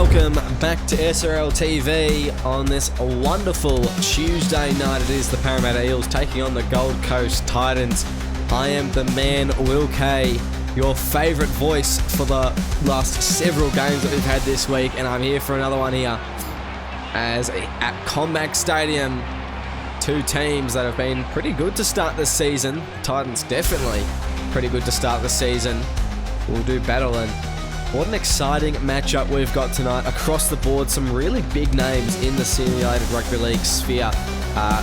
welcome back to SRL TV on this wonderful Tuesday night. It is the Parramatta Eels taking on the Gold Coast Titans. I am the man, Will Kay, your favourite voice for the last several games that we've had this week, and I'm here for another one here. As at CommBank Stadium, two teams that have been pretty good to start this season. Titans definitely pretty good to start the season. We'll do battle, and what an exciting matchup we've got tonight across the board. Some really big names in the Simulated Rugby League sphere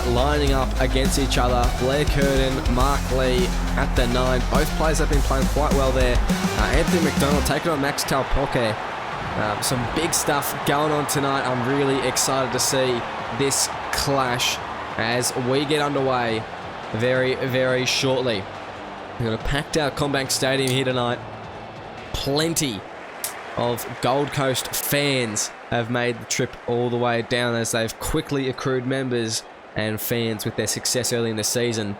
lining up against each other. Blair Curtin, Mark Lee at the 9. Both players have been playing quite well there. Anthony McDonald taking on Max Talpoke. Some big stuff going on tonight. I'm really excited to see this clash as we get underway very, very shortly. We've got a packed out CommBank Stadium here tonight. Plenty of Gold Coast fans have made the trip all the way down as they've quickly accrued members and fans with their success early in the season.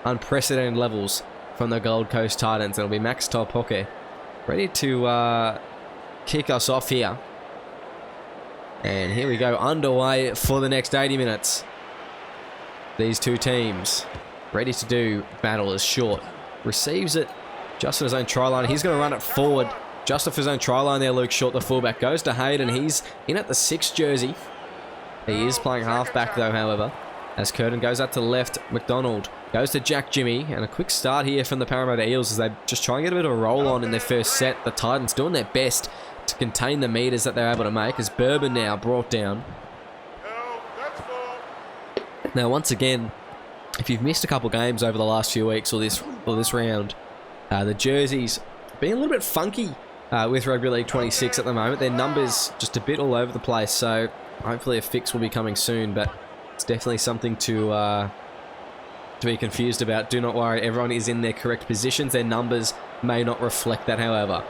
Unprecedented levels from the Gold Coast Titans. It'll be Max Talpoke ready to kick us off here. And here we go, underway for the next 80 minutes. These two teams ready to do battle as Short receives it just at his own try line. He's going to run it forward just off his own try line there. Luke Short, the fullback, goes to Hayden. He's in at the 6 jersey. He is playing halfback though, however, as Curtin goes out to the left. McDonald goes to Jack Jimmy, and a quick start here from the Parramatta Eels as they just try and get a bit of a roll on in their first set. The Titans doing their best to contain the meters that they're able to make, as Bourbon now brought down. Now once again, if you've missed a couple games over the last few weeks or this round, the jerseys being a little bit funky with Rugby League 26 at the moment. Their numbers just a bit all over the place, so hopefully a fix will be coming soon, but it's definitely something to be confused about. Do not worry, everyone is in their correct positions. Their numbers may not reflect that, however,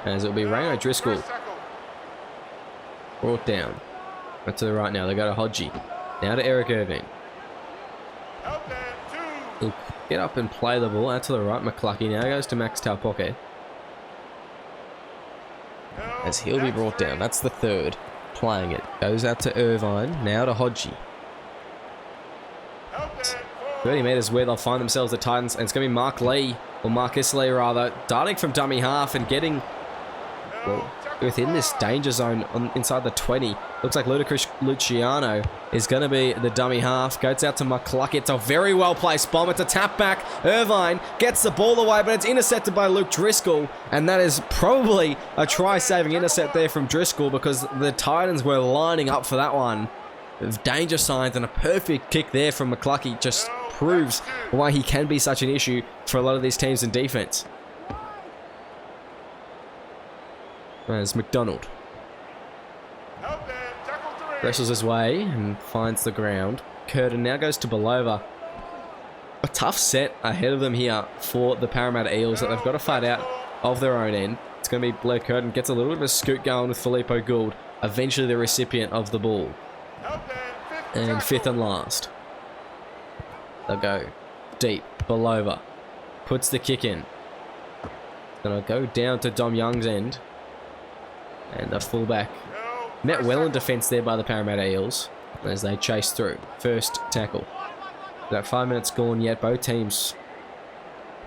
as it'll be Rayno Driscoll brought down. Right to the right now, they go to Hodgie. Now to Eric Irving. He'll get up and play the ball out to the right. McClucky now goes to Max Talpoke, as he'll be brought down. That's the third playing it. Goes out to Irvine, now to Hodgie. 30 metres where they'll find themselves, the Titans, and it's going to be Mark Lee, or Marcus Lee rather, darting from dummy half and getting, well, within this danger zone inside the 20. Looks like Ludacris Luciano is going to be the dummy half. Goes out to McClucky. It's a very well placed bomb. It's a tap back. Irvine gets the ball away, but it's intercepted by Luke Driscoll, and that is probably a try-saving intercept there from Driscoll, because the Titans were lining up for that one. Danger signs, and a perfect kick there from McClucky just proves why he can be such an issue for a lot of these teams in defense. As McDonald wrestles his way and finds the ground. Curtin now goes to Belova. A tough set ahead of them here for the Parramatta Eels that they've got to fight out of their own end. It's going to be Blair Curtin, gets a little bit of a scoot going with Filippo Gould, eventually the recipient of the ball. And fifth and last, they'll go deep. Belova puts the kick in. Going to go down to Dom Young's end. And the fullback met well in defence there by the Parramatta Eels as they chase through. First tackle. About 5 minutes gone yet. Both teams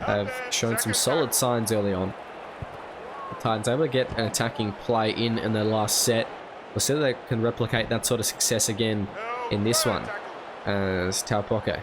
have shown some solid signs early on. The Titans able to get an attacking play in their last set. We'll see if they can replicate that sort of success again in this one. As Talpoke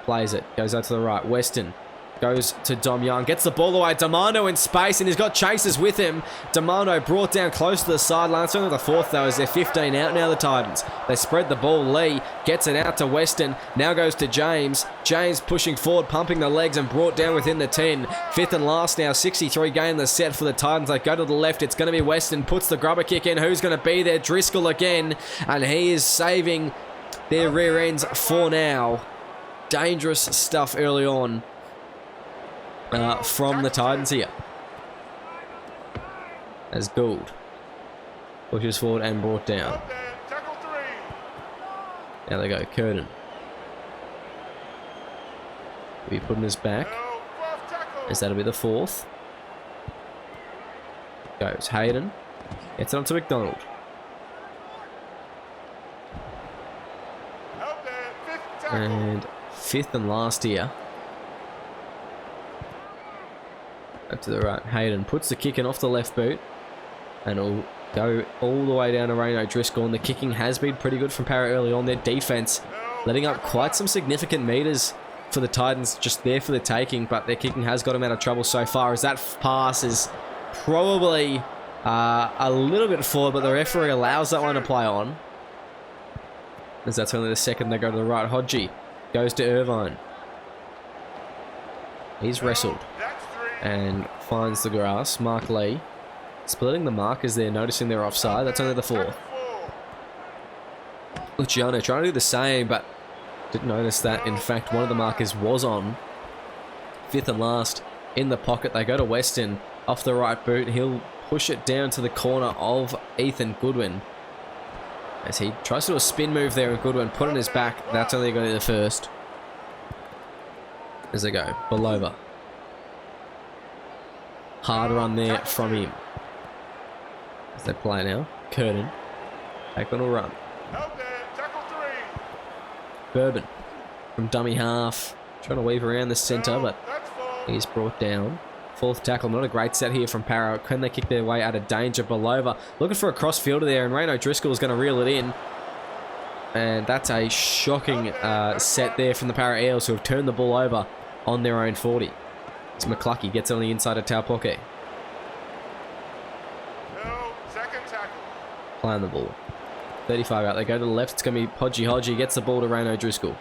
plays it. Goes out to the right. Weston goes to Dom Young, gets the ball away. Damano in space, and he's got chasers with him. Damano brought down close to the sideline. It's only the fourth, though, as they're 15 out now, the Titans. They spread the ball. Lee gets it out to Weston. Now goes to James. James pushing forward, pumping the legs, and brought down within the 10. Fifth and last now, 63 game the set for the Titans. They go to the left. It's going to be Weston. Puts the grubber kick in. Who's going to be there? Driscoll again. And he is saving their rear ends for now. Dangerous stuff early on. From the Titans here. As Gould pushes forward and brought down. Now they go, Curtin. Will be putting his back, as that'll be the fourth. Goes Hayden. Gets it onto McDonald. And fifth and last here. Up to the right. Hayden puts the kick in off the left boot. And it'll go all the way down to Rayno Driscoll. And the kicking has been pretty good from Para early on. Their defense letting up quite some significant meters for the Titans, just there for the taking. But their kicking has got them out of trouble so far, as that pass is probably a little bit forward, but the referee allows that one to play on. As that's only the second they go to the right. Hodgie goes to Irvine. He's wrestled and finds the grass. Mark Lee splitting the markers there, noticing they're offside. That's only the fourth. Luciano trying to do the same, but didn't notice that, in fact, one of the markers was on. Fifth and last in the pocket. They go to Weston off the right boot. He'll push it down to the corner of Ethan Goodwin, as he tries to do a spin move there, and Goodwin put on his back. That's only going to be the first. As they go, Belova. Hard run there from him. As they play now, Curtin. Take on a run. Bourbon from dummy half. Trying to weave around the centre, but he's brought down. Fourth tackle, not a great set here from Para. Can they kick their way out of danger? Belova looking for a cross fielder there, and Rayno Driscoll is going to reel it in. And that's a shocking set there from the Para Eels, who have turned the ball over on their own 40. It's McCluckey, gets it on the inside of Taupoke. Playing the ball. 35 out. They go to the left. It's going to be Podgy Hodgie. Gets the ball to Rayno Driscoll.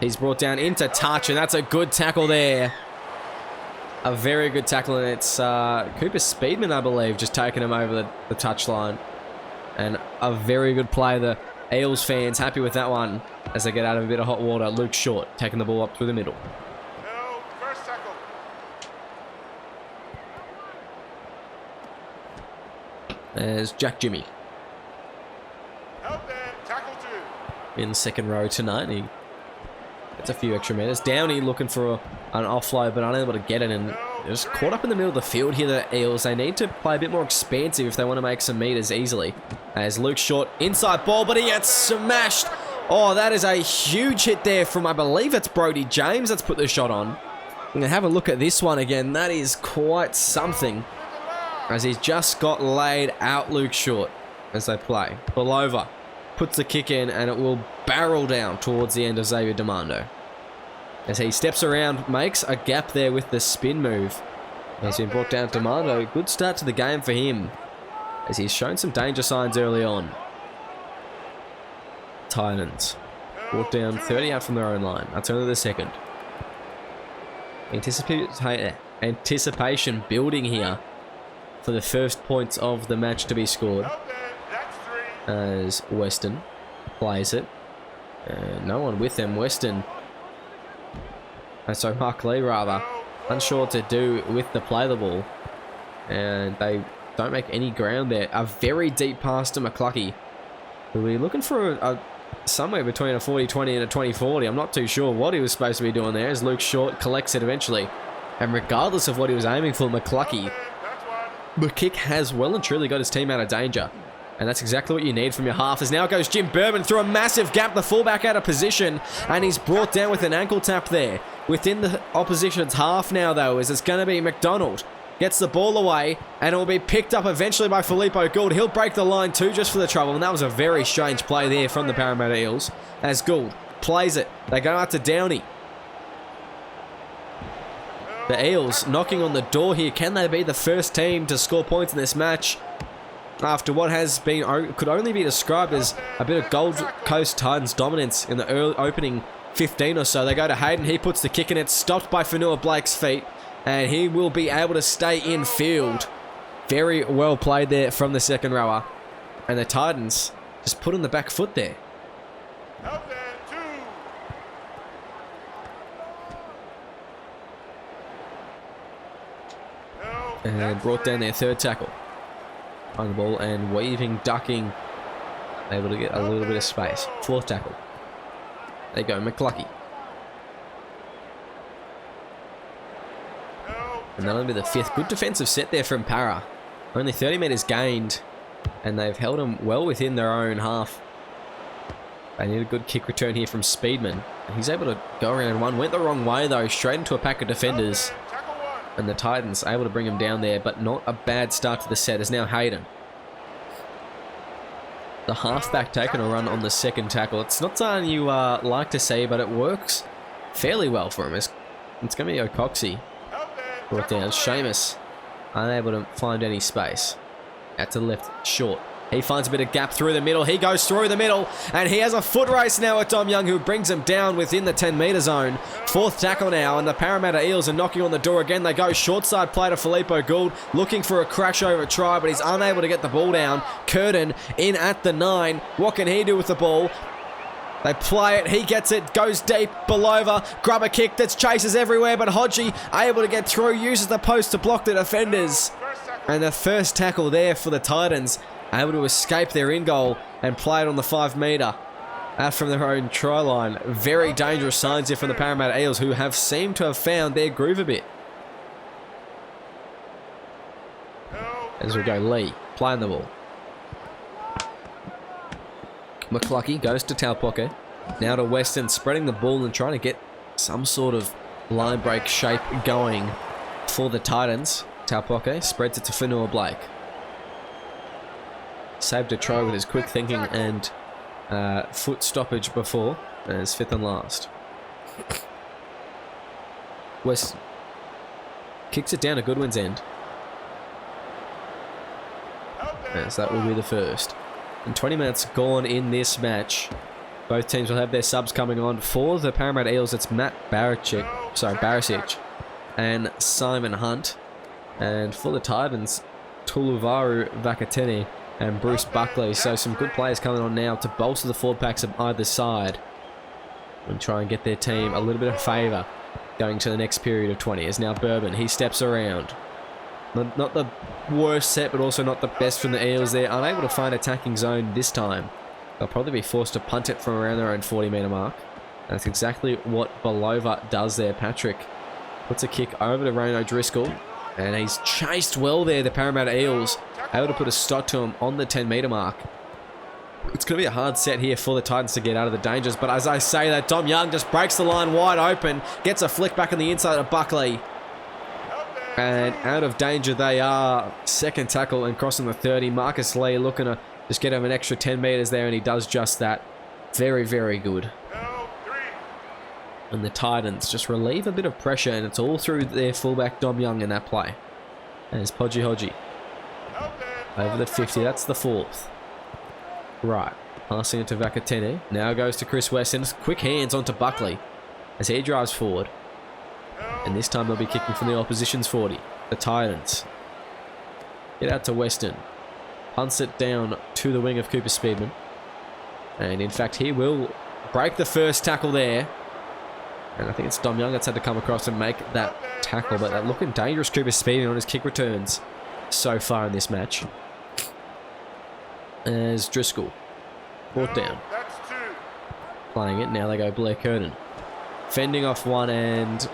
He's brought down into touch, and that's a good tackle there. A very good tackle, and it's Cooper Speedman, I believe, just taking him over the touchline. And a very good play. The Eels fans happy with that one as they get out of a bit of hot water. Luke Short taking the ball up through the middle. First tackle. There's Jack Jimmy. Tackle two. In the second row tonight. He gets a few extra meters. Downey looking for an offload, but unable to get it, and just caught up in the middle of the field here, the Eels. They need to play a bit more expansive if they want to make some meters easily. As Luke Short, inside ball, but he gets smashed. Oh, that is a huge hit there from, I believe it's Brody James that's put the shot on. I'm going to have a look at this one again. That is quite something, as he's just got laid out, Luke Short, as they play. Belova puts the kick in, and it will barrel down towards the end of Xavier Demando. As he steps around, makes a gap there with the spin move. He's been brought down. Demando, good start to the game for him, as he's shown some danger signs early on. Titans brought down 30 out from their own line. That's only the second. Anticipation building here for the first points of the match to be scored. As Weston plays it. And no one with them. Weston, so Mark Lee rather, unsure what to do with the play the ball. And they don't make any ground there. A very deep pass to McCluckey, who we're looking for somewhere between a 40-20 and a 20-40. I'm not too sure what he was supposed to be doing there, as Luke Short collects it eventually. And regardless of what he was aiming for, McCluckey, the kick has well and truly got his team out of danger. And that's exactly what you need from your half. As now goes Jim Bourbon through a massive gap. The fullback out of position. And he's brought down with an ankle tap there. Within the opposition's half now, though, as it's going to be McDonald. Gets the ball away. And it will be picked up eventually by Filippo Gould. He'll break the line too, just for the trouble. And that was a very strange play there from the Parramatta Eels. As Gould plays it. They go out to Downey. The Eels knocking on the door here. Can they be the first team to score points in this match? After what has been, could only be described as a bit of Gold Coast Titans dominance in the early opening 15 or so. They go to Hayden. He puts the kick in. It's stopped by Fanua Blake's feet, and he will be able to stay in field. Very well played there from the second rower. And the Titans just put on the back foot there. And brought down their third tackle. On the ball and weaving, ducking, able to get a little bit of space. Fourth tackle. There you go, McCluckey. And that'll be the fifth. Good defensive set there from Para. Only 30 metres gained, and they've held them well within their own half. They need a good kick return here from Speedman. He's able to go around one. Went the wrong way, though, straight into a pack of defenders. Tackle one. And the Titans able to bring him down there, but not a bad start to the set. Is now Hayden. The halfback taking a run on the second tackle. It's not something you like to see, but it works fairly well for him. It's going to be O'Coxie brought down. Seamus unable to find any space. Out to the left, short. He finds a bit of gap through the middle. He goes through the middle, and he has a foot race now with Dom Young, who brings him down within the 10-metre zone. Fourth tackle now, and the Parramatta Eels are knocking on the door again. They go short side play to Filippo Gould, looking for a crash over try, but he's unable to get the ball down. Curtin in at the 9. What can he do with the ball? They play it, he gets it, goes deep, Belova, grab a kick that's chases everywhere, but Hodgie able to get through, uses the post to block the defenders. And the first tackle there for the Titans, able to escape their in-goal and play it on the 5-metre out from their own try line. Very dangerous signs here from the Parramatta Eels, who have seemed to have found their groove a bit. As we go, Lee, playing the ball. McCluckey goes to Taupoke. Now to Weston, spreading the ball and trying to get some sort of line break shape going for the Titans. Taupoke spreads it to Fanua Blake. Saved a try with his quick thinking and foot stoppage before, as fifth and last. Weston kicks it down to Goodwin's end. As that will be the first. And 20 minutes gone in this match. Both teams will have their subs coming on. For the Parramatta Eels, it's Matt Barisic and Simon Hunt. And for the Titans, Tuluvaru Vakatene and Bruce Buckley. So some good players coming on now to bolster the forward packs of either side and try and get their team a little bit of favour going to the next period of 20. As now Bourbon, he steps around. Not the worst set, but also not the best from the Eels. They're unable to find attacking zone this time. They'll probably be forced to punt it from around their own 40-metre mark. That's exactly what Belova does there. Patrick puts a kick over to Rayno Driscoll, and he's chased well there, the Parramatta Eels, able to put a stop to him on the 10-metre mark. It's going to be a hard set here for the Titans to get out of the dangers, but as I say that, Dom Young just breaks the line wide open, gets a flick back on the inside of Buckley. And out of danger they are. Second tackle and crossing the 30. Marcus Lee looking to just get him an extra 10 metres there, and he does just that. Very, very good. And the Titans just relieve a bit of pressure, and it's all through their fullback Dom Young in that play. There's Podgy Hodgie. Over the 50, that's the fourth. Right, passing it to Vakatene. Now goes to Chris Weston. Quick hands onto Buckley as he drives forward. And this time they'll be kicking from the opposition's 40. The Titans. Get out to Weston. Punts it down to the wing of Cooper Speedman. And in fact, he will break the first tackle there. And I think it's Dom Young that's had to come across and make that tackle. But that looking dangerous Cooper Speedman on his kick returns so far in this match. As Driscoll brought down. Playing it. Now they go Blair Curtin. Fending off one and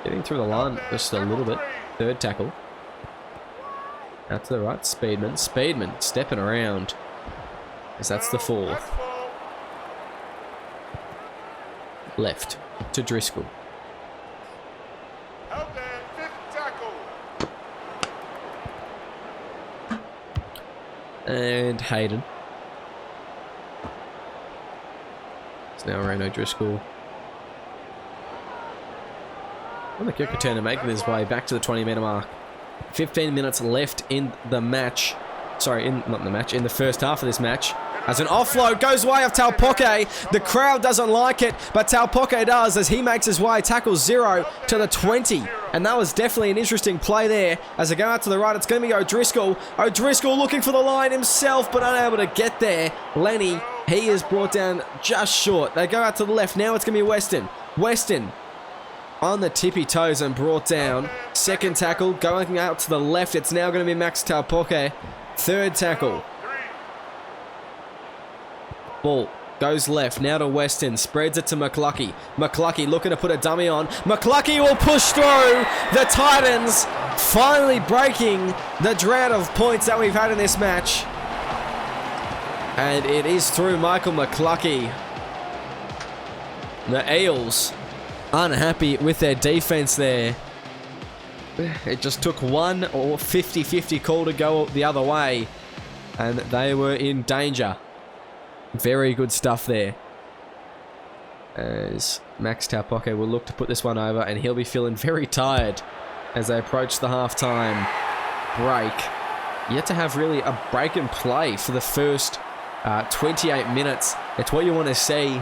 getting through the line just a little bit. Third tackle. Out to the right, Speedman. Speedman stepping around, as that's the fourth. Left to Driscoll. And Hayden. It's now Rayno Driscoll. And the kick returner making his way back to the 20-metre mark. 15 minutes left in the match. Sorry, not in the match, in the first half of this match. As an offload goes away of Taupoke. The crowd doesn't like it, but Taupoke does as he makes his way, tackles 0 to the 20. And that was definitely an interesting play there. As they go out to the right, it's going to be O'Driscoll. O'Driscoll looking for the line himself, but unable to get there. Lenny, he is brought down just short. They go out to the left. Now it's going to be Weston. Weston on the tippy toes and brought down. Second tackle going out to the left. It's now going to be Max Taupoke. Third tackle. Ball goes left. Now to Weston. Spreads it to McCluckey. McCluckey looking to put a dummy on. McCluckey will push through. The Titans finally breaking the drought of points that we've had in this match. And it is through Michael McCluckey. The Eels unhappy with their defense there. It just took one or 50-50 call to go the other way, and they were in danger. Very good stuff there. As Max Taupoke will look to put this one over, and he'll be feeling very tired as they approach the halftime break. Yet to have really a break and play for the first 28 minutes. It's what you want to see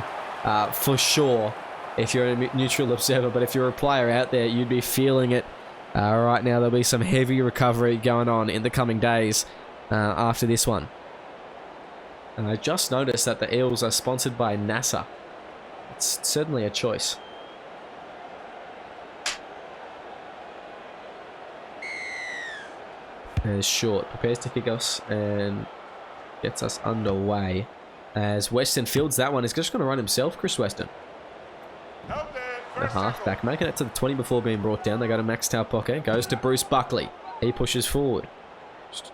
for sure if you're a neutral observer, but if you're a player out there, you'd be feeling it right now. There'll be some heavy recovery going on in the coming days after this one. And I just noticed that the Eels are sponsored by NASA. It's certainly a choice. As Short prepares to kick us and gets us underway. As Weston fields that one, he's just going to run himself, Chris Weston. The halfback making it to the 20 before being brought down. They go to Max Taupoke, goes to Bruce Buckley. He pushes forward. Just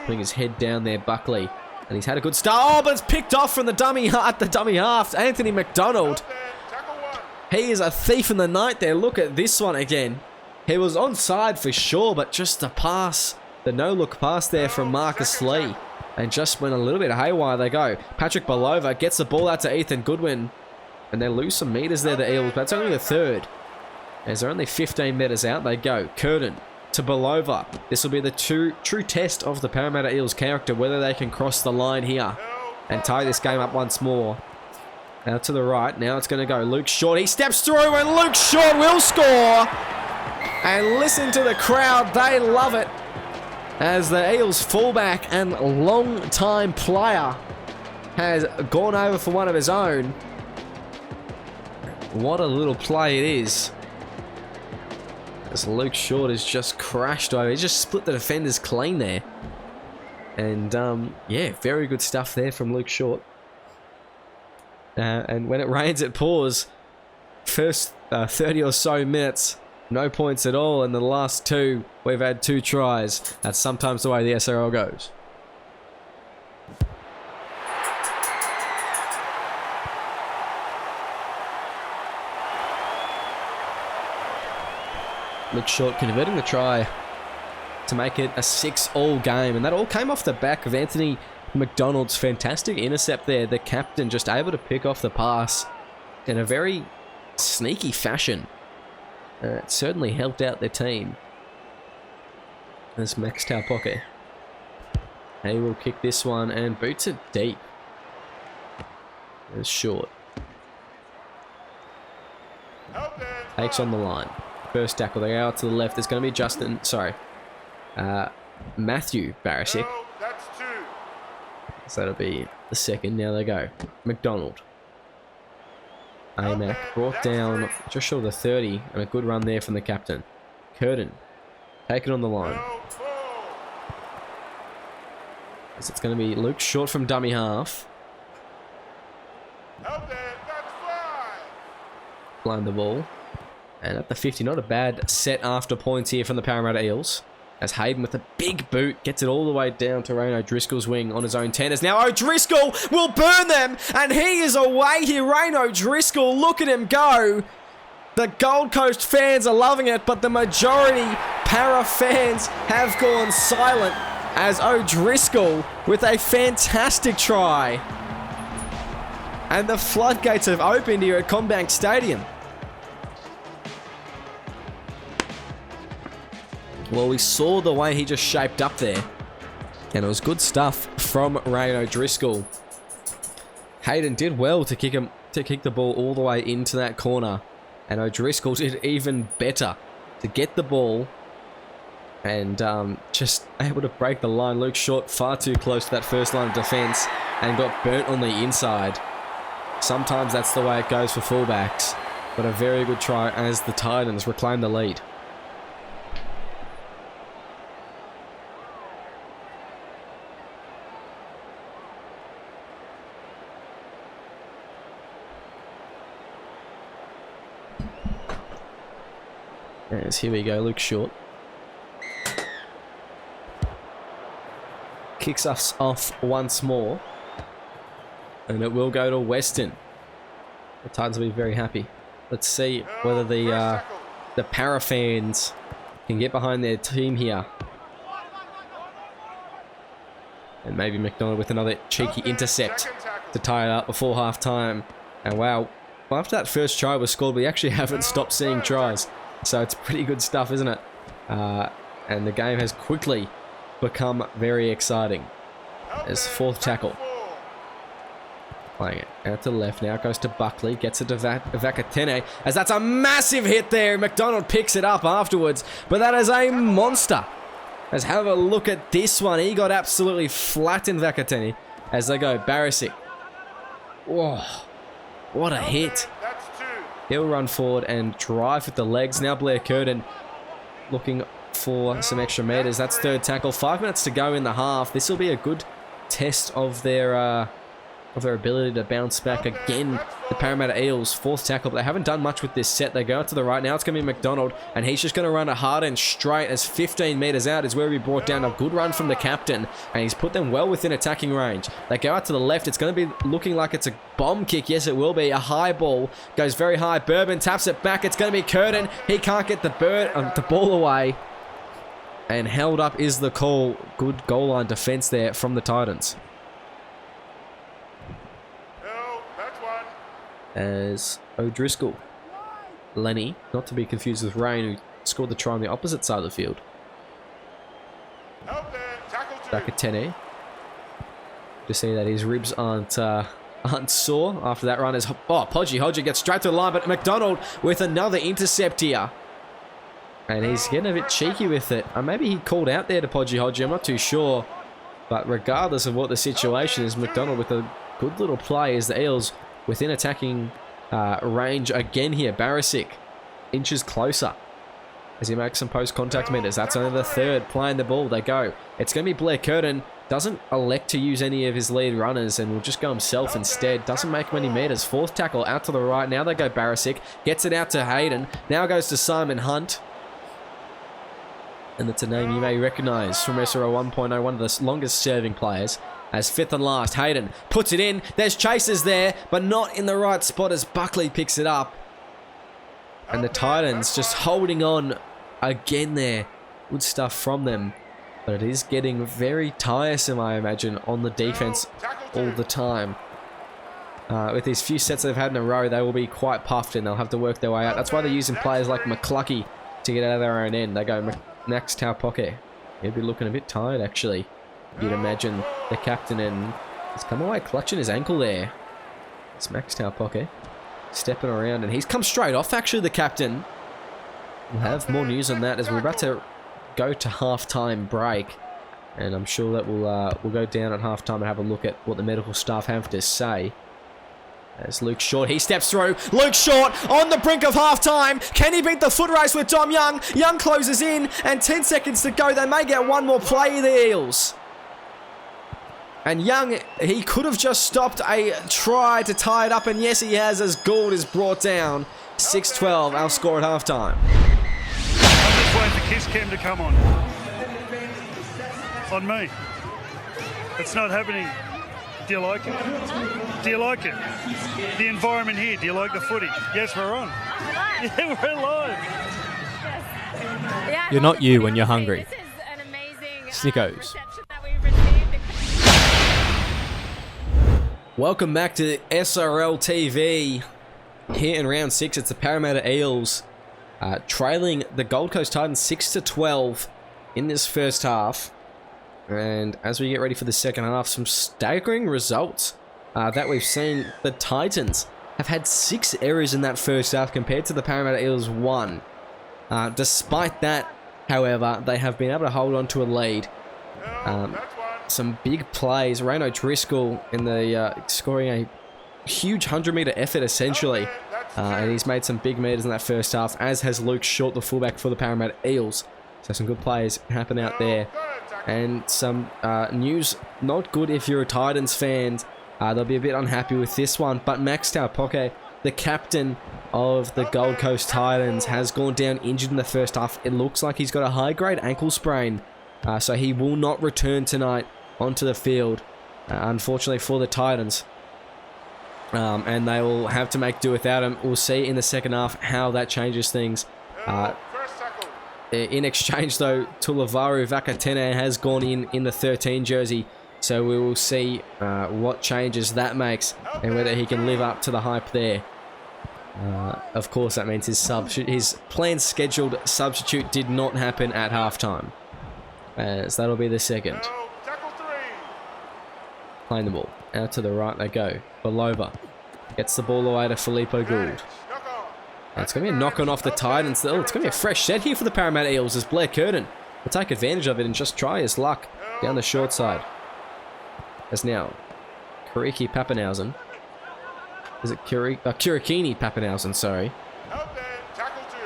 putting his head down there, Buckley. And he's had a good start. Oh, but it's picked off from the dummy half. Anthony McDonald. He is a thief in the night there. Look at this one again. He was onside for sure, but just the pass, the no-look pass there from Marcus Lee. And just went a little bit haywire. They go. Patrick Belova gets the ball out to Ethan Goodwin. And they lose some meters there, the Eels, but it's only the third. As they're only 15 meters out, they go. Curtin to Belova. This will be the true test of the Parramatta Eels character, whether they can cross the line here and tie this game up once more. Now to the right. Now it's going to go. Luke Short. He steps through and Luke Short will score. And listen to the crowd. They love it. As the Eels fullback and long-time player has gone over for one of his own. What a little play it is. As Luke Short has just crashed over. He just split the defenders clean there. And, yeah, very good stuff there from Luke Short. And when it rains, it pours. First 30 or so minutes, no points at all. And the last two, we've had 2 tries. That's sometimes the way the SRL goes. Luke Short converting the try to make it a 6-all game. And that all came off the back of Anthony McDonald's fantastic intercept there. The captain just able to pick off the pass in a very sneaky fashion. It certainly helped out their team. There's Max Taupoke. He will kick this one and boots it deep. It's Short. Takes on the line. First tackle, they go out to the left. There's going to be Matthew Barisic. So that'll be the second. Now they go. McDonald. Amac brought down just short of the 30, and a good run there from the captain. Curtin. Take it on the line. So it's going to be Luke Short from dummy half. Blind the ball. And at the 50, not a bad set after points here from the Parramatta Eels. As Hayden with a big boot gets it all the way down to Rayne O'Driscoll's wing on his own 10. As now O'Driscoll will burn them. And he is away here. Rayne O'Driscoll, look at him go. The Gold Coast fans are loving it, but the majority Para fans have gone silent. As O'Driscoll with a fantastic try. And the floodgates have opened here at CommBank Stadium. Well, we saw the way he just shaped up there. And it was good stuff from Rayne O'Driscoll. Hayden did well to kick the ball all the way into that corner. And O'Driscoll did even better to get the ball and just able to break the line. Luke Short far too close to that first line of defense and got burnt on the inside. Sometimes that's the way it goes for fullbacks. But a very good try as the Titans reclaim the lead. As here we go, Luke Short. Kicks us off once more. And it will go to Weston. The Titans will be very happy. Let's see whether the Para fans can get behind their team here. And maybe McDonald with another cheeky intercept to tie it up before half time. And wow, after that first try was scored, we actually haven't stopped seeing tries. So it's pretty good stuff, isn't it? And the game has quickly become very exciting. As fourth tackle. Playing it out to the left. Now it goes to Buckley. Gets it to Vakatene. As that's a massive hit there. McDonald picks it up afterwards. But that is a monster. Let's have a look at this one. He got absolutely flattened, Vakatene. As they go. Barisic. Whoa. What a hit. He'll run forward and drive with the legs. Now Blair Curtin looking for some extra meters. That's third tackle. 5 minutes to go in the half. This will be a good test of their ability to bounce back again. The Parramatta Eels, fourth tackle, but they haven't done much with this set. They go out to the right. Now it's going to be McDonald, and he's just going to run it hard and straight as 15 meters out is where we brought down a good run from the captain, and he's put them well within attacking range. They go out to the left. It's going to be looking like it's a bomb kick. Yes, it will be. A high ball goes very high. Bourbon taps it back. It's going to be Curtin. He can't get the ball away, and held up is the call. Good goal line defense there from the Titans. As O'Driscoll, Lenny, not to be confused with Rain, who scored the try on the opposite side of the field. Vakatene. To see that his ribs aren't sore after that run. As Podgy Hodger gets straight to the line, but McDonald with another intercept here. And he's getting a bit cheeky with it. Maybe he called out there to Podgy Hodger, I'm not too sure. But regardless of what the situation is, McDonald with a good little play as the Eels within attacking range again here. Barisic inches closer as he makes some post-contact meters. That's only the third playing the ball. They go. It's going to be Blair Curtin. Doesn't elect to use any of his lead runners and will just go himself instead. Doesn't make many meters. Fourth tackle out to the right. Now they go Barisic. Gets it out to Hayden. Now goes to Simon Hunt. And that's a name you may recognise from SRL 1.0, one of the longest serving players. As fifth and last, Hayden puts it in. There's chasers there, but not in the right spot as Buckley picks it up. And the Titans just holding on again there. Good stuff from them. But it is getting very tiresome, I imagine, on the defense all the time. With these few sets they've had in a row, they will be quite puffed and they'll have to work their way out. That's why they're using players like McClucky to get out of their own end. They go Max Taupoke. He'll be looking a bit tired, actually. You'd imagine the captain, and he's come away clutching his ankle there. It's Max Taupoke stepping around, and he's come straight off, actually, the captain. We'll have more news on that as we're about to go to half-time break. And I'm sure that we'll go down at half-time and have a look at what the medical staff have to say. As Luke Short, he steps through. Luke Short on the brink of half-time. Can he beat the foot race with Dom Young? Young closes in, and 10 seconds to go. They may get one more play, the Eels. And Young, he could have just stopped a try to tie it up, and yes, he has, as Gould is brought down. 6-12, our score at halftime. I'm just waiting for Kiss Cam to come on. On me. It's not happening. Do you like it? Do you like it? The environment here, do you like the footy? Yes, we're on. Yeah, we're live. You're not you when you're hungry. Snickos. Welcome back to SRL TV. Here in round 6, it's the Parramatta Eels trailing the Gold Coast Titans 6-12 in this first half. And as we get ready for the second half, some staggering results that we've seen. The Titans have had 6 errors in that first half compared to the Parramatta Eels 1. Despite that, however, they have been able to hold on to a lead. Some big plays. Rain O'Driscoll in the scoring a huge 100-meter effort essentially, and he's made some big meters in that first half, as has Luke Short, the fullback for the Parramatta Eels. So some good plays happen out there. And some news not good if you're a Titans fan. They'll be a bit unhappy with this one, but Max Taupoke, the captain of the Gold Coast Titans, has gone down injured in the first half. It looks like he's got a high-grade ankle sprain. So he will not return tonight onto the field, unfortunately for the Titans. and they will have to make do without him. We'll see in the second half how that changes things. First tackle. In exchange, though, Tulavaru Vakatene has gone in the 13 jersey, so we will see what changes that makes and whether he can live up to the hype there. Of course, that means his planned scheduled substitute did not happen at halftime, as that'll be the second. Tackle 3. Playing the ball out to the right they go. Belova gets the ball away to Filippo Gould. Knock on. It's going to be a knock-on off the Titans. Oh, it's going to be a fresh set here for the Parramatta Eels as Blair Curtin will take advantage of it and just try his luck down the short side. As now, Kiriki Pappenhausen. Is it Kirikini Pappenhausen, sorry. Help them. Tackle 2.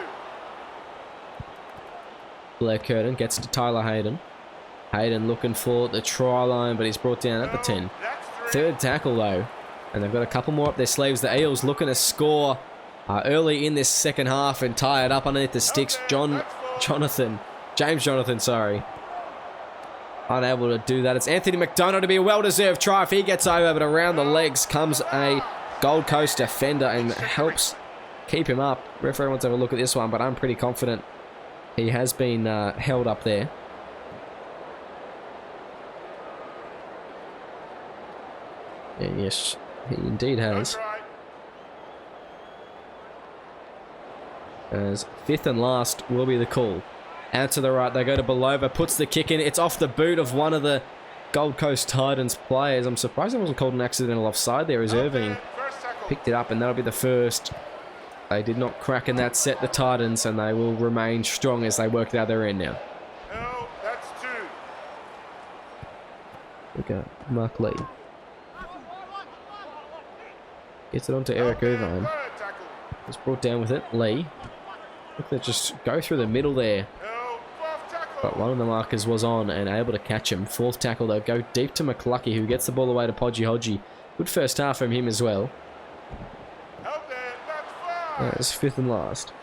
Blair Curtin gets to Tyler Hayden. Hayden looking for the try line, but he's brought down at the 10. That's 3. Third tackle, though. And they've got a couple more up their sleeves. The Eels looking to score early in this second half and tie it up underneath the sticks. James Jonathan, sorry. Unable to do that. It's Anthony McDonough to be a well-deserved try if he gets over, but around the legs comes a Gold Coast defender and helps keep him up. Referee wants to have a look at this one, but I'm pretty confident he has been held up there. Yeah, yes, he indeed has. Right. As fifth and last will be the call. Out to the right, they go to Belova, puts the kick in. It's off the boot of one of the Gold Coast Titans players. I'm surprised it wasn't called an accidental offside there as Irving First tackle. picked it up, and that'll be the first. They did not crack in that set, the Titans, and they will remain strong as they work it out their end now. No, that's 2. We go, Mark Lee. Gets it onto Eric Irvine. Third tackle. It's brought down with it. Lee. Look, they just go through the middle there. No, fourth tackle. But one of the markers was on and able to catch him. Fourth tackle, though, go deep to McClucky, who gets the ball away to Podgy Hodgie. Good first half from him as well. Help them. That's 5. It's fifth and last.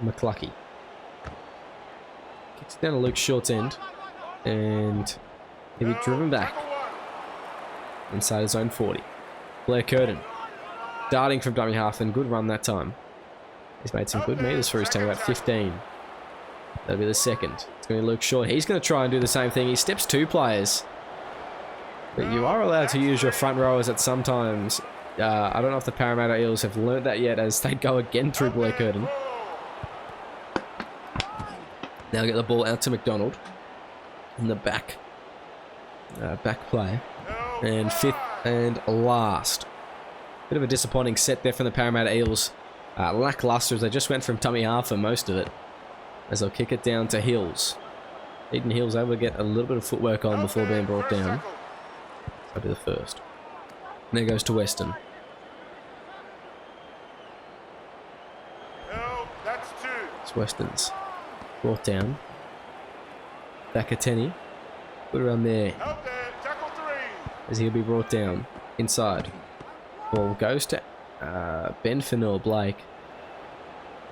McClucky. Kicks it down to Luke Short's end. And he'll be driven back Tackle 1. inside his own 40. Blair Curtin. Darting from dummy half and good run that time. He's made some good meters for his team, about 15. That'll be the second. It's going to be Luke Short. He's going to try and do the same thing. He steps 2 players. But you are allowed to use your front rowers at some times. I don't know if the Parramatta Eels have learnt that yet as they go again through Blair Curtin. Now get the ball out to McDonald. In the back play. And fifth and last. Bit of a disappointing set there from the Parramatta Eels. Lackluster as they just went from tummy half for most of it. As they'll kick it down to Hills. Eden Hills able to get a little bit of footwork on before being brought down. That'll be the first. And there goes to Weston. No, that's 2. It's Weston's. Brought down. Vakatene. Put around there Help them. Tackle 3. as he'll be brought down inside. Ball goes to Ben Fanil Blake.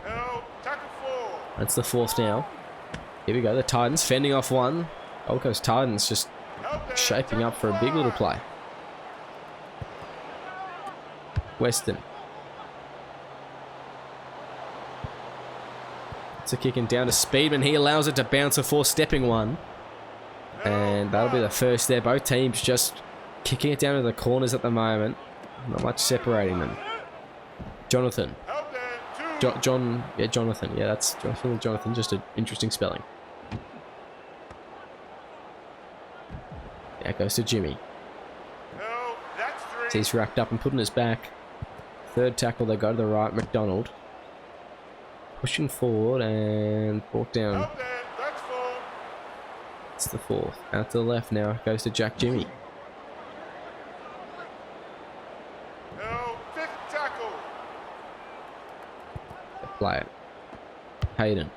No, tackle 4. That's the fourth now. Here we go. The Titans fending off one. Gold Coast Titans just Help them. shaping up for a big little play. Weston. It's a kicking down to Speedman. He allows it to bounce before stepping one. And that'll be the first there. Both teams just kicking it down to the corners at the moment. Not much separating them. Jonathan. Help them. 2. Jonathan. Yeah, that's Jonathan. Just an interesting spelling. That goes to Jimmy. No, that's 3. He's racked up and putting his back. Third tackle, they go to the right. McDonald. Pushing forward and brought down. Help them. That's 4. It's the fourth. Out to the left now. It goes to Jack Jimmy. No, 5th tackle. They play it. Hayden.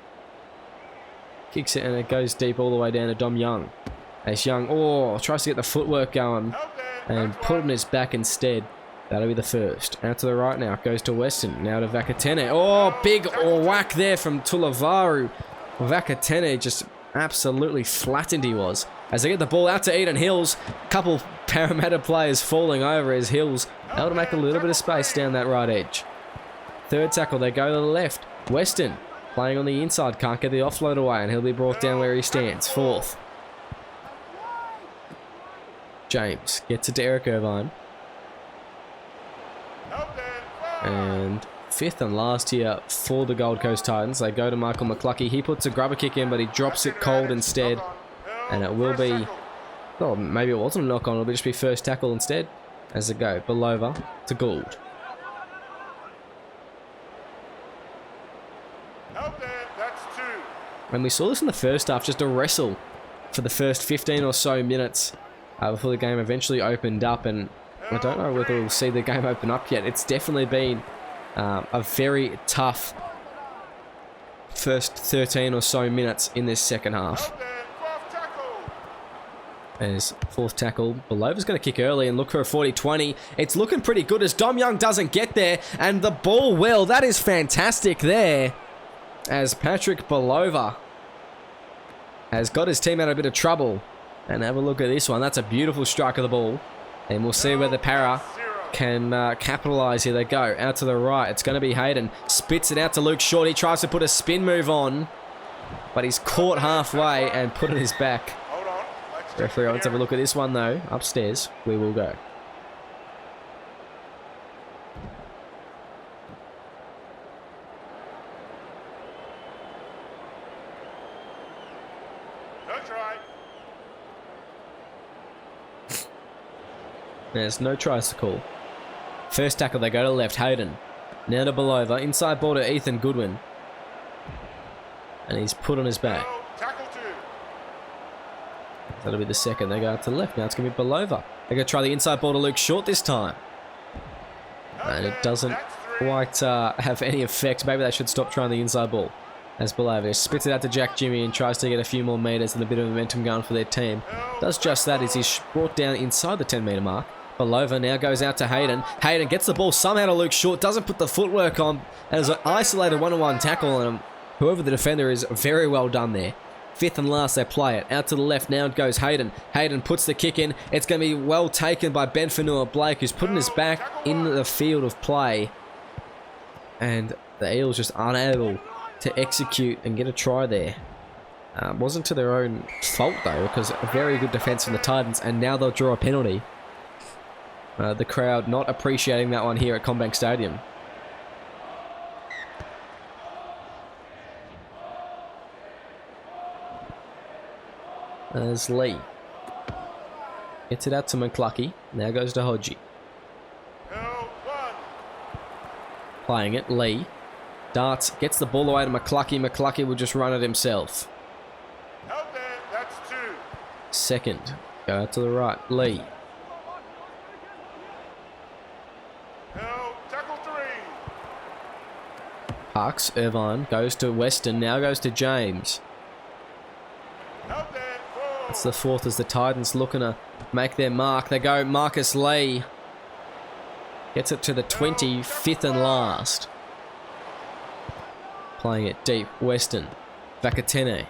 Kicks it and it goes deep all the way down to Dom Young. As Young, tries to get the footwork going Help them. and That's put 1. on his back instead. That'll be the first. Out to the right now. It goes to Weston. Now to Vakatene. Big whack there from Tulavaru. Vakatene just absolutely flattened he was. as they get the ball out to Eden Hills. Couple Parramatta players falling over as Hills able to make a little bit of space down that right edge. Third tackle, they go to the left. Weston playing on the inside, can't get the offload away, and he'll be brought down where he stands. Fourth. James gets it to Eric Irvine. And fifth and last here for the Gold Coast Titans. They go to Michael McCluckey. He puts a grubber kick in, but he drops it cold instead. And it will be, well, maybe it wasn't a knock on, it'll just be first tackle instead. As they go, Belova to Gould. And we saw this in the first half, just a wrestle for the first 15 or so minutes before the game eventually opened up. And I don't know whether we'll see the game open up yet. It's definitely been a very tough first 13 or so minutes in this second half. As fourth tackle, Belova's going to kick early and look for a 40-20. It's looking pretty good as Dom Young doesn't get there. And the ball will. That is fantastic there. As Patrick Belova has got his team out of a bit of trouble. And have a look at this one. That's a beautiful strike of the ball. And we'll see whether Para can capitalise. Here they go. Out to the right. It's going to be Hayden. Spits it out to Luke Short. He tries to put a spin move on. But he's caught halfway and put it in his back. Referee, let's have a look at this one though. Upstairs, we will go. There's no tries to call. First tackle, they go to left. Hayden. Now to Belova. Inside ball to Ethan Goodwin. And he's put on his back. That'll be the second. They go out to the left. Now it's going to be Belova. They're going to try the inside ball to Luke Short this time. And it doesn't quite have any effect. Maybe they should stop trying the inside ball. As Belova spits it out to Jack Jimmy and tries to get a few more metres and a bit of momentum going for their team. Does just that as he's brought down inside the 10-metre mark. Belova now goes out to Hayden. Hayden gets the ball somehow to Luke Short. Doesn't put the footwork on. And it's an isolated one-on-one tackle. And whoever the defender is, very well done there. Fifth and last, they play it. Out to the left, now it goes Hayden. Hayden puts the kick in. It's going to be well taken by Ben Fanua-Blake, who's putting his back in the field of play. And the Eels just unable to execute and get a try there. Wasn't to their own fault, though, because a very good defence from the Titans, and now they'll draw a penalty. The crowd not appreciating that one here at CommBank Stadium. As Lee gets it out to McCluckey. Now goes to Hodgie. Playing it, Lee. Darts, gets the ball away to McCluckey. McCluckey will just run it himself. Second, go out to the right, Lee. Parks, Irvine, goes to Weston, now goes to James. It's the fourth as the Titans looking to make their mark. They go Marcus Lee. Gets it to the 20, fifth and last. Playing it deep, Weston. Vakatene.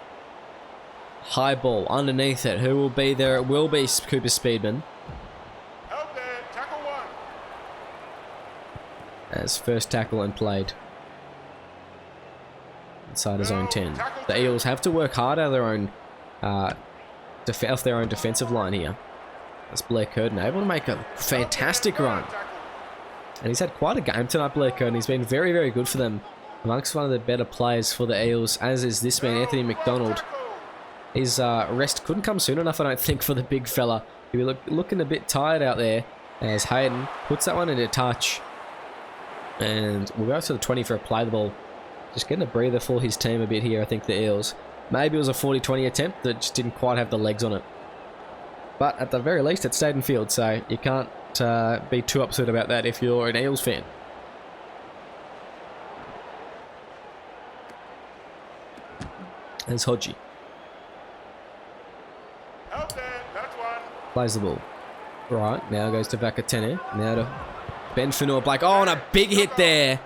High ball, underneath it. Who will be there? It will be Cooper Speedman. As first tackle and played. Inside his own 10. The Eels have to work hard out of their own off their own defensive line here. That's Blair Curtin able to make a fantastic run. And he's had quite a game tonight, Blair Curtin. He's been very, very good for them. Amongst one of the better players for the Eels, as is this man, Anthony McDonald. His rest couldn't come soon enough, I don't think, for the big fella. He'll be looking a bit tired out there as Hayden puts that one into touch. And we'll go to the 20 for a play the ball. Just getting a breather for his team a bit here, I think, the Eels. Maybe it was a 40-20 attempt that just didn't quite have the legs on it. But at the very least, it stayed in field, so you can't be too upset about that if you're an Eels fan. There's Hodgie. Plays the ball. Right, now goes to Vakatene. Now to Ben Fanua-Blake. Oh, and a big hit there.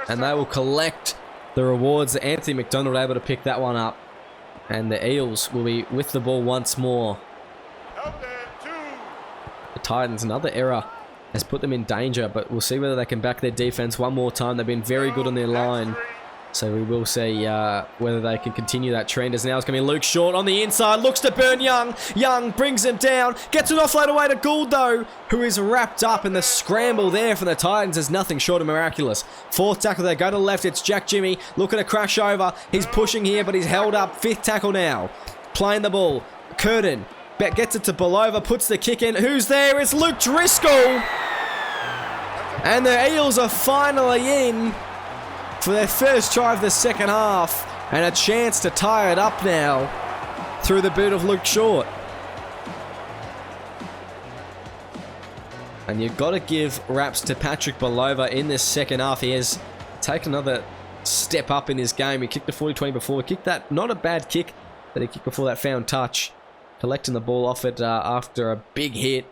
And they will collect the rewards. Anthony McDonald able to pick that one up. And the Eels will be with the ball once more. Out there, 2. The Titans, another error has put them in danger, but we'll see whether they can back their defense one more time. They've been very good on their line. So we will see whether they can continue that trend. As now it's going to be Luke Short on the inside. Looks to burn Young. Young brings him down. Gets an offload away to Gould, though, who is wrapped up in the scramble there for the Titans. Is nothing short of miraculous. Fourth tackle there. Go to the left. It's Jack Jimmy looking to crash over. He's pushing here, but he's held up. Fifth tackle now. Playing the ball. Curtin gets it to Belova. Puts the kick in. Who's there? It's Luke Driscoll. And the Eels are finally in for their first try of the second half, and a chance to tie it up now through the boot of Luke Short. And you've got to give raps to Patrick Belova in this second half. He has taken another step up in his game. He kicked the 40-20 before. He kicked that, not a bad kick, that he kicked before that found touch. Collecting the ball off it after a big hit.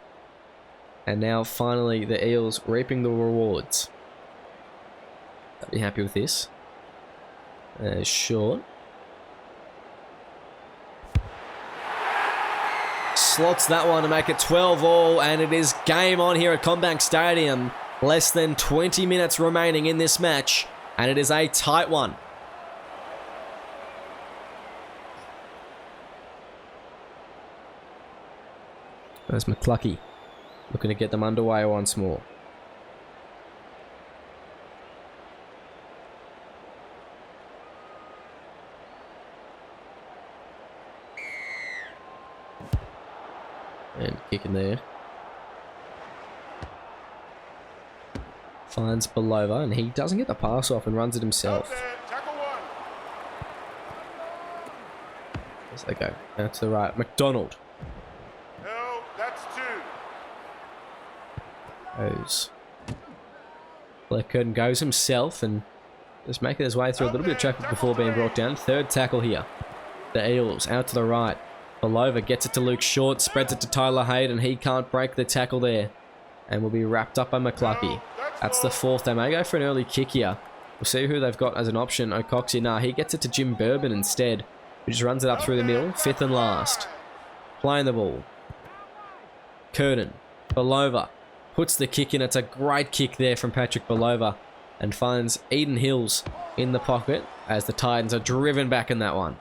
And now finally the Eels reaping the rewards. I'll be happy with this. Short. Slots that one to make it 12-all, and it is game on here at Combank Stadium. Less than 20 minutes remaining in this match, and it is a tight one. There's McCluckey looking to get them underway once more. And kicking there. Finds Belova, and he doesn't get the pass off and runs it himself. Tackle 1. As they go out to the right. McDonald. No, that's 2. Goes. Black Curtin goes himself and just making his way through a little bit of traffic before being brought down. Third tackle here. The Eels out to the right. Belova gets it to Luke Short, spreads it to Tyler Hayden. He can't break the tackle there. And will be wrapped up by McCluckey. That's the fourth. They may go for an early kick here. We'll see who they've got as an option. O'Coxie. Nah, he gets it to Jim Bourbon instead. Who just runs it up through the middle. Fifth and last. Playing the ball. Curtin. Belova. Puts the kick in. It's a great kick there from Patrick Belova. And finds Eden Hills in the pocket as the Titans are driven back in that one.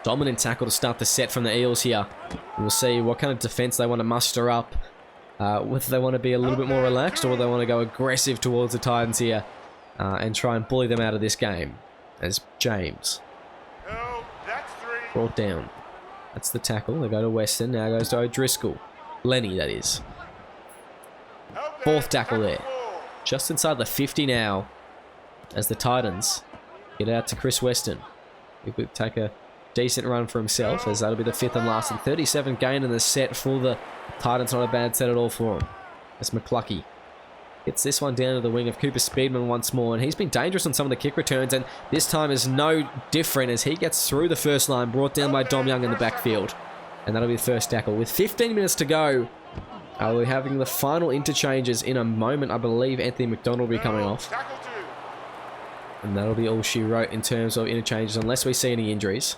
Dominant tackle to start the set from the Eels here. And we'll see what kind of defense they want to muster up. Whether they want to be a little bit more relaxed or whether they want to go aggressive towards the Titans here and try and bully them out of this game. As James brought down. That's the tackle. They go to Weston. Now goes to O'Driscoll. Lenny, that is. Fourth tackle there. Just inside the 50 now. As the Titans get out to Chris Weston. He could take a decent run for himself, as that'll be the fifth and last, and 37 gain in the set for the Titans. Not a bad set at all for him. As McCluckey gets this one down to the wing of Cooper Speedman once more, and he's been dangerous on some of the kick returns, and this time is no different as he gets through the first line, brought down by Dom Young in the backfield, and that'll be the first tackle. With 15 minutes to go, we're having the final interchanges in a moment. I believe Anthony McDonald will be coming off, and that'll be all she wrote in terms of interchanges, unless we see any injuries.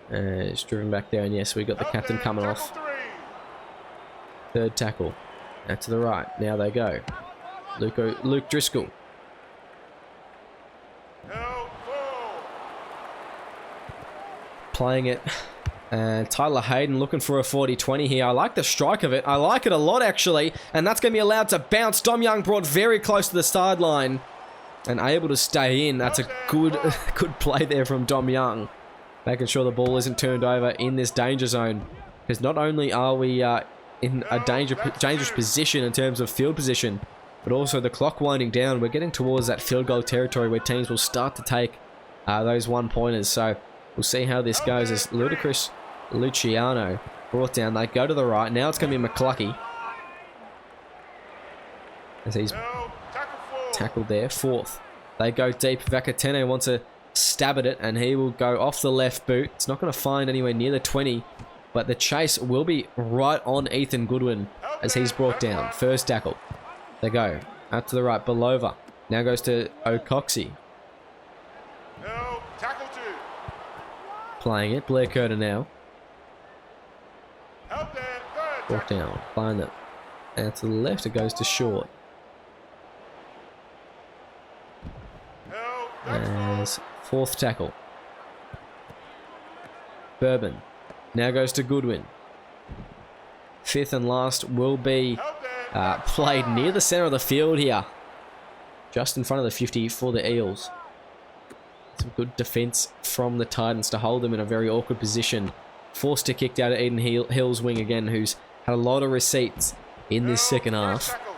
It's driven back there, and yes, we've got the captain coming off. Third tackle. Out to the right. Now they go. Luke Driscoll. Playing it. And Tyler Hayden looking for a 40-20 here. I like the strike of it. I like it a lot, actually. And that's going to be allowed to bounce. Dom Young brought very close to the sideline and able to stay in. That's a good play there from Dom Young. Making sure the ball isn't turned over in this danger zone. Because not only are we in a dangerous position in terms of field position, but also the clock winding down. We're getting towards that field goal territory where teams will start to take those one-pointers. So we'll see how this goes as Ludacris Luciano brought down. They go to the right. Now it's going to be McCluckey. As he's tackled there. Fourth. They go deep. Vakatene wants to stab at it, and he will go off the left boot. It's not going to find anywhere near the 20, but the chase will be right on Ethan Goodwin as he's brought down. First tackle. They go out to the right. Belova now goes to O'Coxie. playing it. Blair Curtin now. Held there. Third Brought tackle. down. Playing it. And to the left, it goes to short. Held. That's As fourth tackle. Bourbon. Now goes to Goodwin. Fifth and last will be held there. played near the center of the field here. Just in front of the 50 for the Eels. Some good defense from the Titans to hold them in a very awkward position. Forced to kick out at Eden Hill's wing again, who's had a lot of receipts in this second half. Tackle.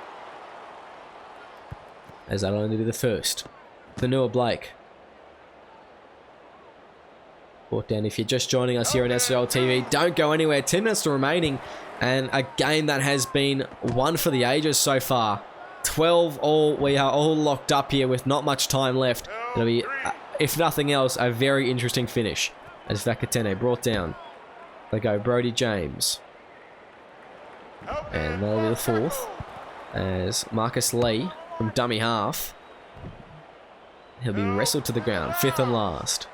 As that'll only be the first. Vanua Blake. Brought down. If you're just joining us here on SRL TV, don't go anywhere. 10 minutes remaining. And a game that has been one for the ages so far. 12 all. We are all locked up here with not much time left. It'll be, if nothing else, a very interesting finish. As Vakatene brought down. They go Brody James. And that'll be the fourth. As Marcus Lee from dummy half. He'll be wrestled to the ground. Fifth and last.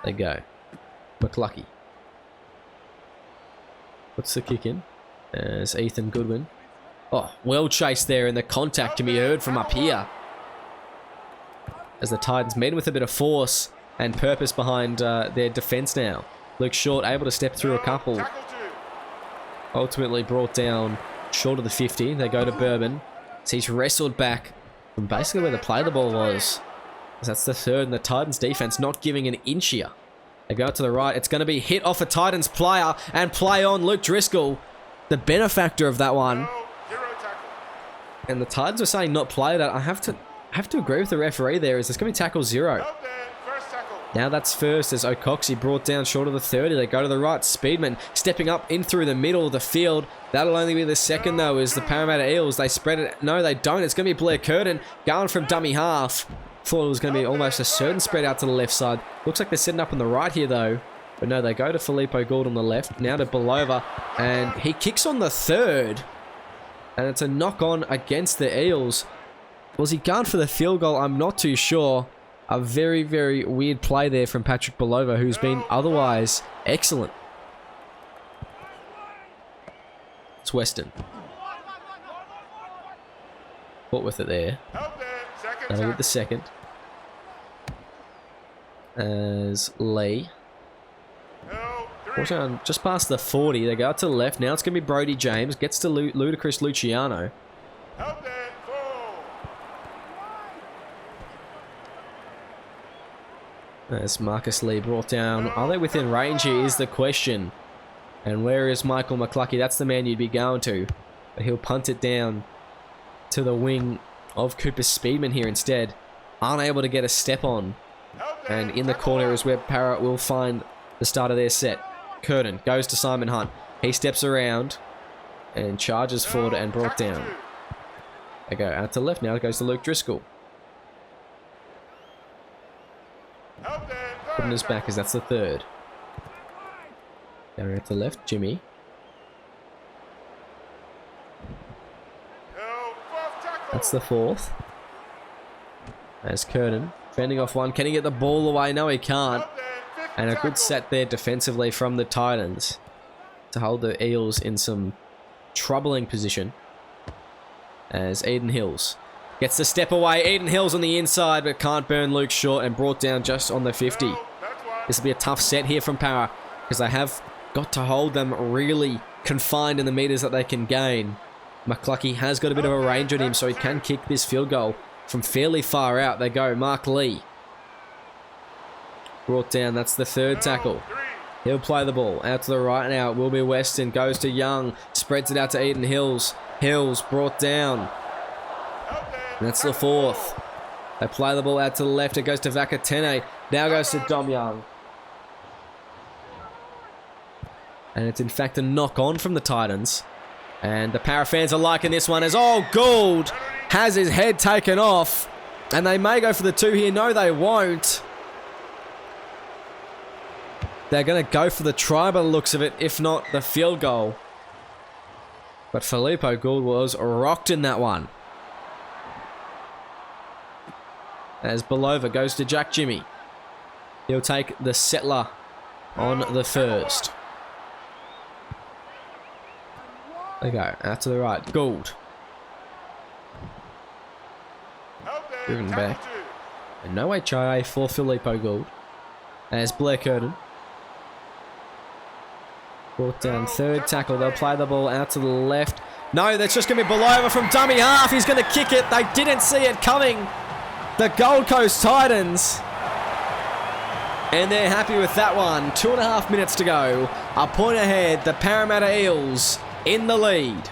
They go. McClucky. Puts the kick in. As Ethan Goodwin. Oh, well chased there, and the contact can be heard from up here. As the Titans meet with a bit of force and purpose behind their defense now. Luke Short able to step through a couple. Ultimately brought down short of the 50. They go to Bourbon. So he's wrestled back from basically where the play of the ball was. That's the third, and the Titans defense not giving an inch here. They go to the right. It's going to be hit off a Titans player and play on Luke Driscoll, the benefactor of that one. And the Titans were saying not play that. I have to agree with the referee there. Is it's going to be tackle 0. Now that's first as O'Coxie brought down short of the 30. They go to the right. Speedman stepping up in through the middle of the field. That'll only be the second though, is the Parramatta Eels. They spread it. No, they don't. It's going to be Blair Curtin going from dummy half. Thought it was going to be almost a certain spread out to the left side. Looks like they're setting up on the right here though. But no, they go to Filippo Gould on the left. Now to Belova. And he kicks on the third. And it's a knock on against the Eels. Was he going for the field goal? I'm not too sure. A very, very weird play there from Patrick Belova, who's been otherwise excellent. It's Weston. Caught with it there. That'll be the second. As Lee. Down just past the 40. They go out to the left. Now it's going to be Brody James. Gets to Ludacris Luciano. As Marcus Lee brought down. Are they within range here is the question. And where is Michael McClucky? That's the man you'd be going to. But he'll punt it down to the wing of Cooper Speedman here instead. Unable to get a step on. And in the corner is where Parrot will find the start of their set. Curtin goes to Simon Hunt. He steps around and charges forward and brought down. They go out to the left. Now it goes to Luke Driscoll. Putting his back as that's the third. Down out to the left, Jimmy. That's the fourth. As Curtin fending off one. Can he get the ball away? No, he can't. And a good set there defensively from the Titans to hold the Eels in some troubling position. As Eden Hills gets the step away. Eden Hills on the inside, but can't burn Luke Short and brought down just on the 50. This will be a tough set here from Para because they have got to hold them really confined in the meters that they can gain. McClucky has got a bit of a range on him, so he can kick this field goal from fairly far out. They go. Mark Lee. Brought down. That's the third tackle. He'll play the ball out to the right now. It will be Weston. Goes to Young. Spreads it out to Eden Hills. Hills brought down. And that's the fourth. They play the ball out to the left. It goes to Vakatene. Now goes to Dom Young. And it's in fact a knock on from the Titans. And the Para fans are liking this one as, oh, Gould has his head taken off. And they may go for the 2 here. No, they won't. They're going to go for the try by the looks of it, if not the field goal. But Filippo Gould was rocked in that one. as Belova goes to Jack Jimmy. He'll take the settler on the first. They go out to the right. Gould. Driven back. And no HIA for Filippo Gould. As Blair Curtin. Brought down third tackle. They'll play the ball out to the left. No, that's just going to be Belova from dummy half. He's going to kick it. They didn't see it coming. The Gold Coast Titans. And they're happy with that one. 2.5 minutes to go. A point ahead. The Parramatta Eels in the lead.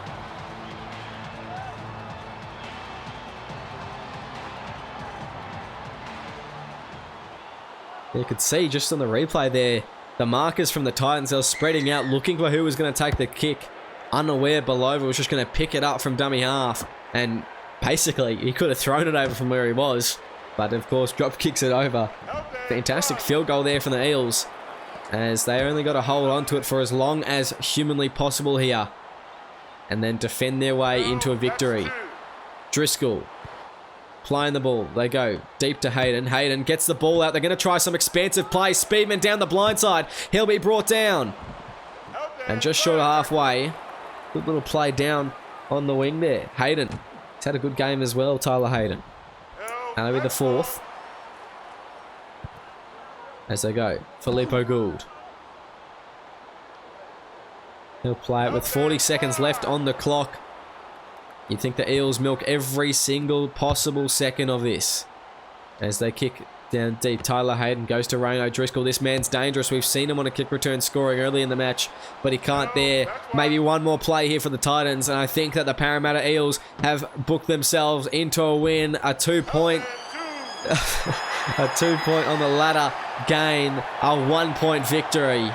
You could see just on the replay there, the markers from the Titans, they were spreading out, looking for who was going to take the kick. Unaware Belova was just going to pick it up from dummy half. And basically, he could have thrown it over from where he was. But of course, drop kicks it over. Fantastic field goal there from the Eels, as they only got to hold on to it for as long as humanly possible here. And then defend their way into a victory. Driscoll. Playing the ball. They go deep to Hayden. Hayden gets the ball out. They're going to try some expansive play. Speedman down the blind side. He'll be brought down. And just short of halfway. Good little play down on the wing there. Hayden. He's had a good game as well, Tyler Hayden. And that'll be the fourth. As they go. Filippo Gould. He'll play it with 40 seconds left on the clock. You'd think the Eels milk every single possible second of this. As they kick down deep. Tyler Hayden goes to Rayno Driscoll. This man's dangerous. We've seen him on a kick return scoring early in the match, but he can't there. Maybe one more play here for the Titans, and I think that the Parramatta Eels have booked themselves into a win. A 2-point a 2-point on the ladder gain. A 1-point victory.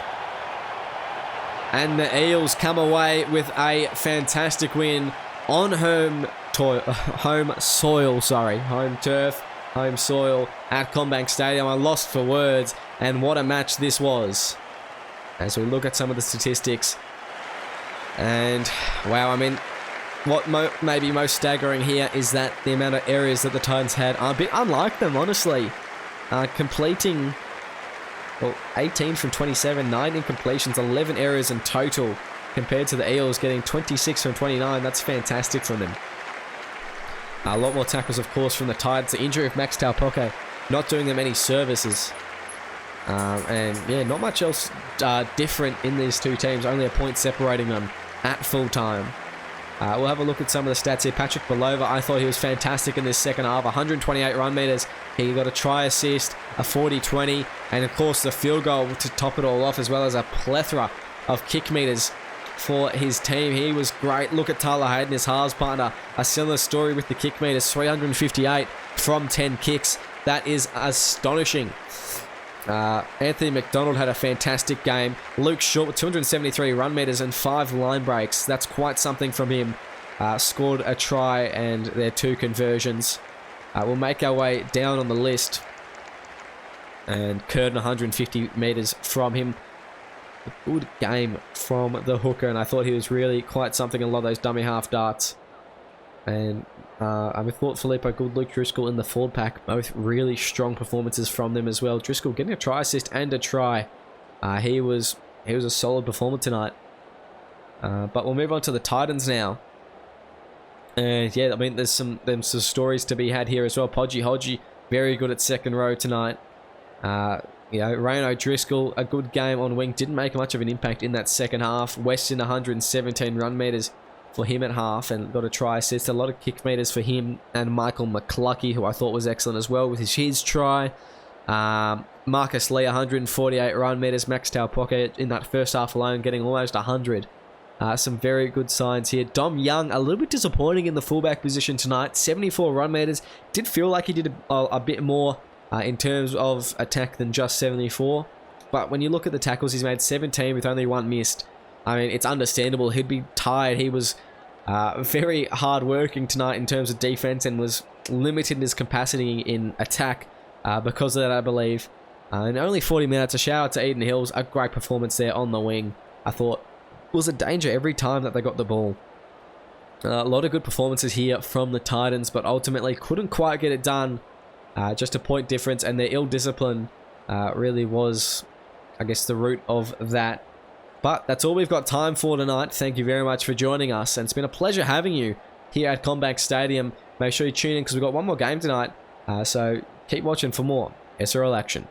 And the Eels come away with a fantastic win on home soil, home turf, home soil at CommBank Stadium. I lost for words, and what a match this was. As we look at some of the statistics, and wow, I mean, what may be most staggering here is that the amount of areas that the Titans had are a bit unlike them, honestly. Completing, well, 18 from 27, 9 incompletions, 11 errors in total, compared to the Eels getting 26 from 29. That's fantastic from them. A lot more tackles, of course, from the Titans. The injury of Max Taupoke not doing them any services. And yeah, not much else different in these two teams. Only a point separating them at full time. We'll have a look at some of the stats here. Patrick Belova, I thought he was fantastic in this second half. 128 run meters. He got a try assist, a 40-20, and of course the field goal to top it all off, as well as a plethora of kick meters for his team. He was great. Look at Tyler Hayden, his halves partner. A similar story with the kick meters, 358 from 10 kicks. That is astonishing. Anthony McDonald had a fantastic game. Luke Short with 273 run meters and 5 line breaks. That's quite something from him. Scored a try and their 2 conversions. We'll make our way down on the list. And Curtin 150 meters from him. A good game from the hooker, and I thought he was really quite something. A lot of those dummy half darts. And I thought Filippo Gould, Luke Driscoll in the forward pack, both really strong performances from them as well. Driscoll getting a try assist and a try. He was a solid performer tonight. But we'll move on to the Titans now. And yeah, I mean, there's some stories to be had here as well. Podgy Hodgie, very good at second row tonight. You know, Rayno Driscoll, a good game on wing. Didn't make much of an impact in that second half. Weston, 117 run meters for him at half and got a try assist. A lot of kick meters for him and Michael McCluckey, who I thought was excellent as well with his try. Marcus Lee, 148 run meters. Max Taupoke in that first half alone getting almost 100. Some very good signs here. Dom Young, a little bit disappointing in the fullback position tonight. 74 run meters. Did feel like he did a bit more in terms of attack than just 74. But when you look at the tackles, he's made 17 with only 1 missed. I mean, it's understandable. He'd be tired. He was very hard-working tonight in terms of defense and was limited in his capacity in attack because of that, I believe. And only 40 minutes. A shout out to Eden Hills. A great performance there on the wing. I thought was a danger every time that they got the ball. A lot of good performances here from the Titans, but ultimately couldn't quite get it done just a point difference, and their ill discipline really was, I guess, the root of that. But that's all we've got time for tonight. Thank you very much for joining us, and it's been a pleasure having you here at CommBank Stadium. Make sure you tune in because we've got one more game tonight, so keep watching for more SRL action.